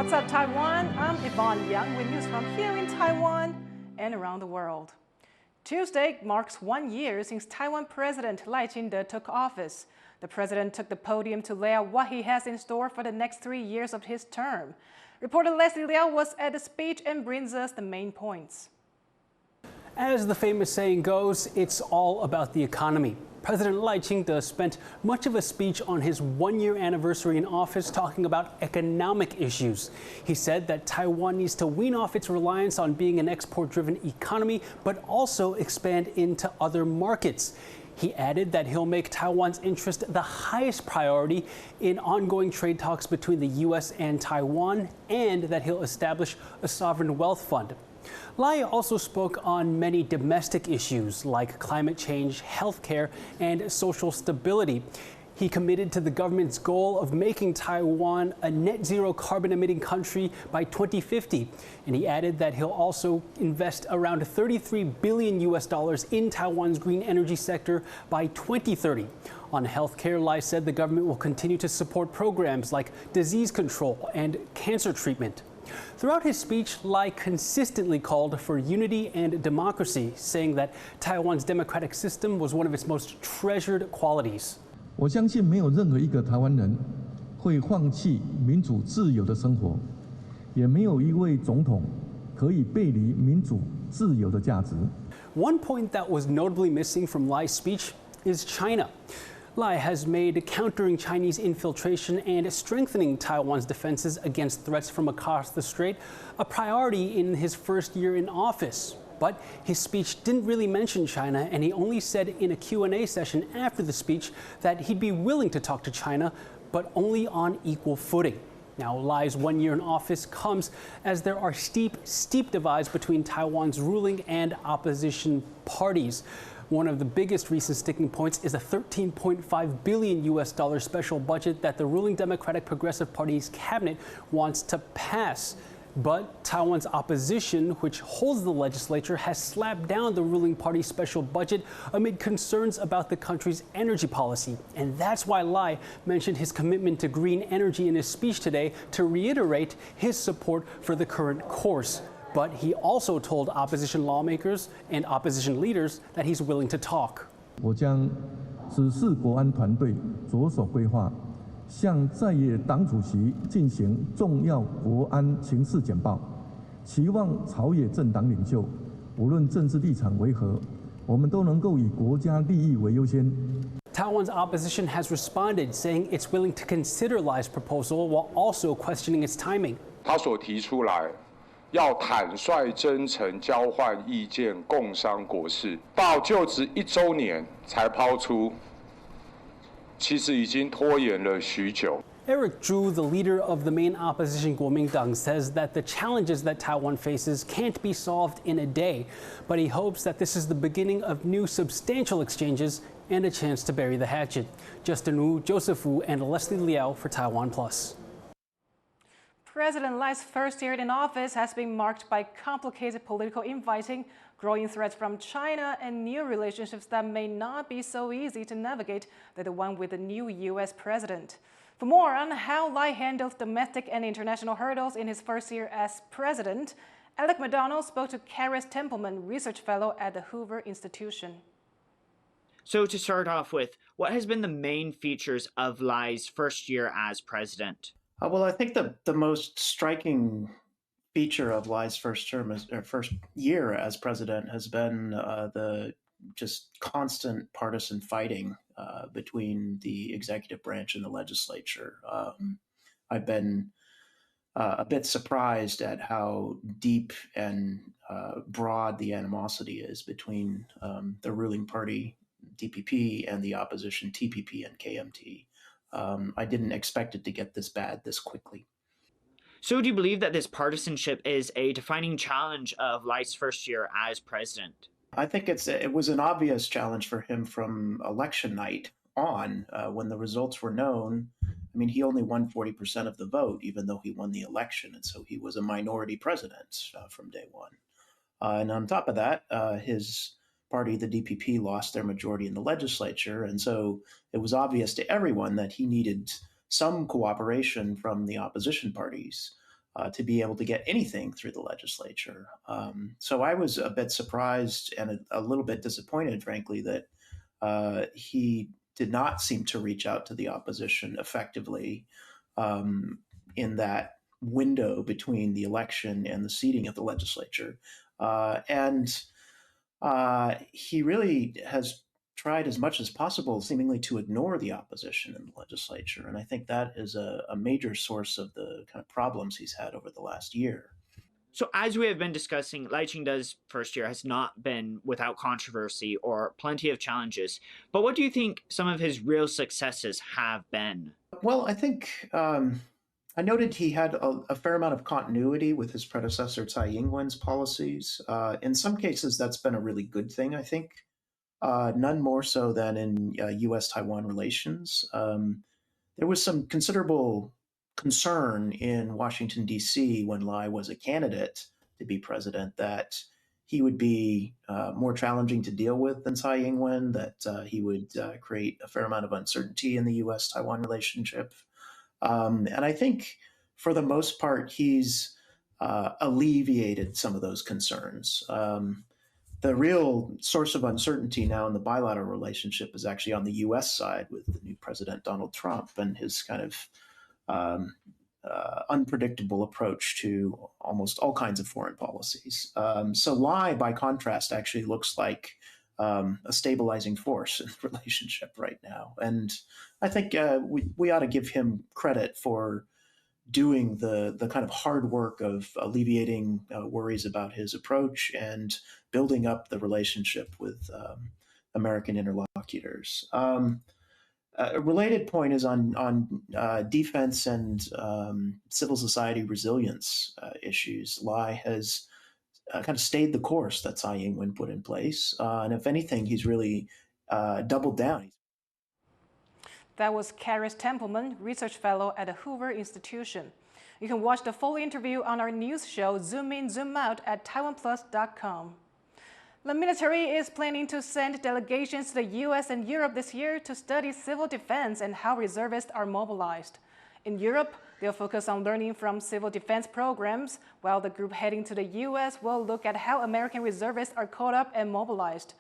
What's up, Taiwan? I'm Yvonne with news from here in Taiwan and around the world. Tuesday marks 1 year since Taiwan President Lai Ching-te took office. The president took the podium to lay out what he has in store for the next 3 years of his term. Reporter Leslie Liao was at the speech and brings us the main points. As the famous saying goes, it's all about the economy. President Lai Ching-te spent much of a speech on his 1-year anniversary in office talking about economic issues. He said that Taiwan needs to wean off its reliance on being an export-driven economy, but also expand into other markets. He added that he'll make Taiwan's interest the highest priority in ongoing trade talks between the U.S. and Taiwan, and that he'll establish a sovereign wealth fund. Lai also spoke on many domestic issues like climate change, healthcare, and social stability. He committed to the government's goal of making Taiwan a net zero carbon emitting country by 2050. And he added that he'll also invest around $33 billion in Taiwan's green energy sector by 2030. On healthcare, Lai said the government will continue to support programs like disease control and cancer treatment. Throughout his speech, Lai consistently called for unity and democracy, saying that Taiwan's democratic system was one of its most treasured qualities. 我相信没有任何一个台湾人会放弃民主自由的生活，也没有一位总统可以背离民主自由的价值。One point that was notably missing from Lai's speech is China. Lai has made countering Chinese infiltration and strengthening Taiwan's defenses against threats from across the strait a priority in his first year in office. But his speech didn't really mention China, and he only said in a Q&A session after the speech that he'd be willing to talk to China, but only on equal footing. Now, Lai's 1 year in office comes as there are steep divides between Taiwan's ruling and opposition parties. One of the biggest recent sticking points is a $13.5 billion special budget that the ruling Democratic Progressive Party's cabinet wants to pass. But Taiwan's opposition, which holds the legislature, has slapped down the ruling party's special budget amid concerns about the country's energy policy. And that's why Lai mentioned his commitment to green energy in his speech today to reiterate his support for the current course. But he also told opposition lawmakers and opposition leaders that he's willing to talk. 我将指示国安团队着手规划，向在野党主席进行重要国安情势简报，期望朝野政党领袖，无论政治立场为何，我们都能够以国家利益为优先。Taiwan's opposition has responded, saying it's willing to consider Lai's proposal while also questioning its timing. 他所提出来要坦率真诚交换意见，共商国事，到就职1周年才抛出，其实已经拖延了许久。 Eric Zhu, the leader of the main opposition Kuomintang, says that the challenges that Taiwan faces can't be solved in a day, but he hopes that this is the beginning of new substantial exchanges and a chance to bury the hatchet. Justin Wu, Joseph Wu, and Leslie Liao for TaiwanPlus. President Lai's first year in office has been marked by complicated political infighting, growing threats from China, and new relationships that may not be so easy to navigate like the one with the new U.S. president. For more on how Lai handled domestic and international hurdles in his first year as president, Alec McDonald spoke to Karis Templeman, research fellow at the Hoover Institution. So to start off with, what has been the main features of Lai's first year as president? Well, I think the most striking feature of Lai's first year as president has been the just constant partisan fighting between the executive branch and the legislature. I've been a bit surprised at how deep and broad the animosity is between the ruling party, DPP, and the opposition, TPP and KMT. I didn't expect it to get this bad this quickly. So do you believe that this partisanship is a defining challenge of Lai's first year as president? I think it was an obvious challenge for him from election night on, when the results were known. I mean, he only won 40% of the vote, even though he won the election. And so he was a minority president from day one. And on top of that, his party, the DPP, lost their majority in the legislature. And so it was obvious to everyone that he needed some cooperation from the opposition parties to be able to get anything through the legislature. So I was a bit surprised and a little bit disappointed, frankly, that he did not seem to reach out to the opposition effectively in that window between the election and the seating of the legislature. And he really has tried as much as possible, seemingly, to ignore the opposition in the legislature. And I think that is a major source of the kind of problems he's had over the last year. So as we have been discussing, Lai Ching-te's first year has not been without controversy or plenty of challenges. But what do you think some of his real successes have been? Well, I think I noted he had a fair amount of continuity with his predecessor Tsai Ing-wen's policies. In some cases, that's been a really good thing, I think. None more so than in U.S.-Taiwan relations. There was some considerable concern in Washington, D.C. when Lai was a candidate to be president that he would be more challenging to deal with than Tsai Ing-wen, that he would create a fair amount of uncertainty in the U.S.-Taiwan relationship. And I think for the most part, he's alleviated some of those concerns. The real source of uncertainty now in the bilateral relationship is actually on the U.S. side with the new president, Donald Trump, and his kind of unpredictable approach to almost all kinds of foreign policies. So Lai, by contrast, actually looks like a stabilizing force in the relationship right now. And I think we ought to give him credit for doing the kind of hard work of alleviating worries about his approach and building up the relationship with American interlocutors. A related point is on defense and civil society resilience issues. Lai has kind of stayed the course that Tsai Ing-wen put in place. And if anything, he's really doubled down. That was Karis Templeman, research fellow at the Hoover Institution. You can watch the full interview on our news show, Zoom In, Zoom Out, at TaiwanPlus.com. The military is planning to send delegations to the U.S. and Europe this year to study civil defense and how reservists are mobilized. In Europe, they'll focus on learning from civil defense programs, while the group heading to the U.S. will look at how American reservists are caught up and mobilized.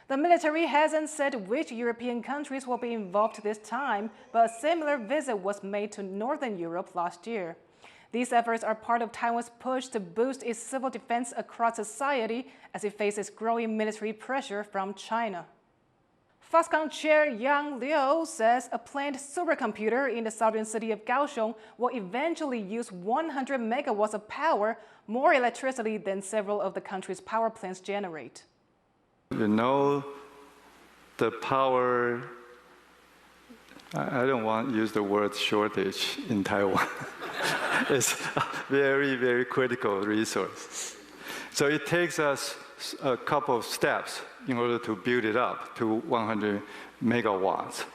The military hasn't said which European countries will be involved this time, but a similar visit was made to Northern Europe last year. These efforts are part of Taiwan's push to boost its civil defense across society as it faces growing military pressure from China. Foxconn Chair Yang Liu says a planned supercomputer in the southern city of Kaohsiung will eventually use 100 megawatts of power, more electricity than several of the country's power plants generate. You know, the power, I don't want to use the word shortage in Taiwan. It's a very, very critical resource. So it takes us a couple of steps in order to build it up to 100 megawatts.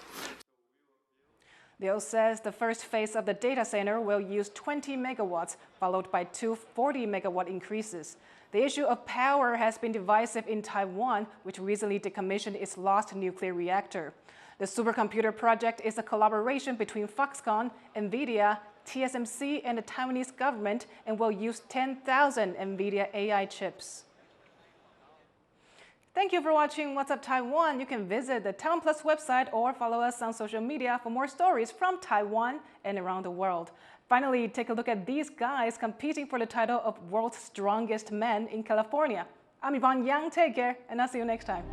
Liu says the first phase of the data center will use 20 megawatts, followed by two 40-megawatt increases. The issue of power has been divisive in Taiwan, which recently decommissioned its last nuclear reactor. The supercomputer project is a collaboration between Foxconn, NVIDIA, TSMC, and the Taiwanese government and will use 10,000 NVIDIA AI chips. Thank you for watching What's Up Taiwan. You can visit the TaiwanPlus website or follow us on social media for more stories from Taiwan and around the world. Finally, take a look at these guys competing for the title of World's Strongest Man in California. I'm Yvonne Yang. Take care, and I'll see you next time.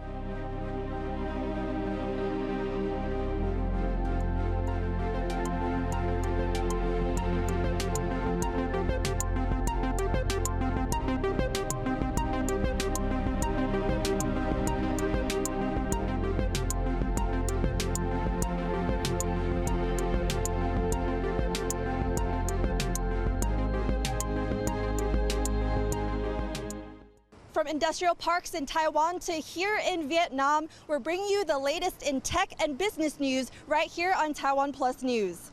From industrial parks in Taiwan to here in Vietnam, we're bringing you the latest in tech and business news right here on Taiwan Plus News.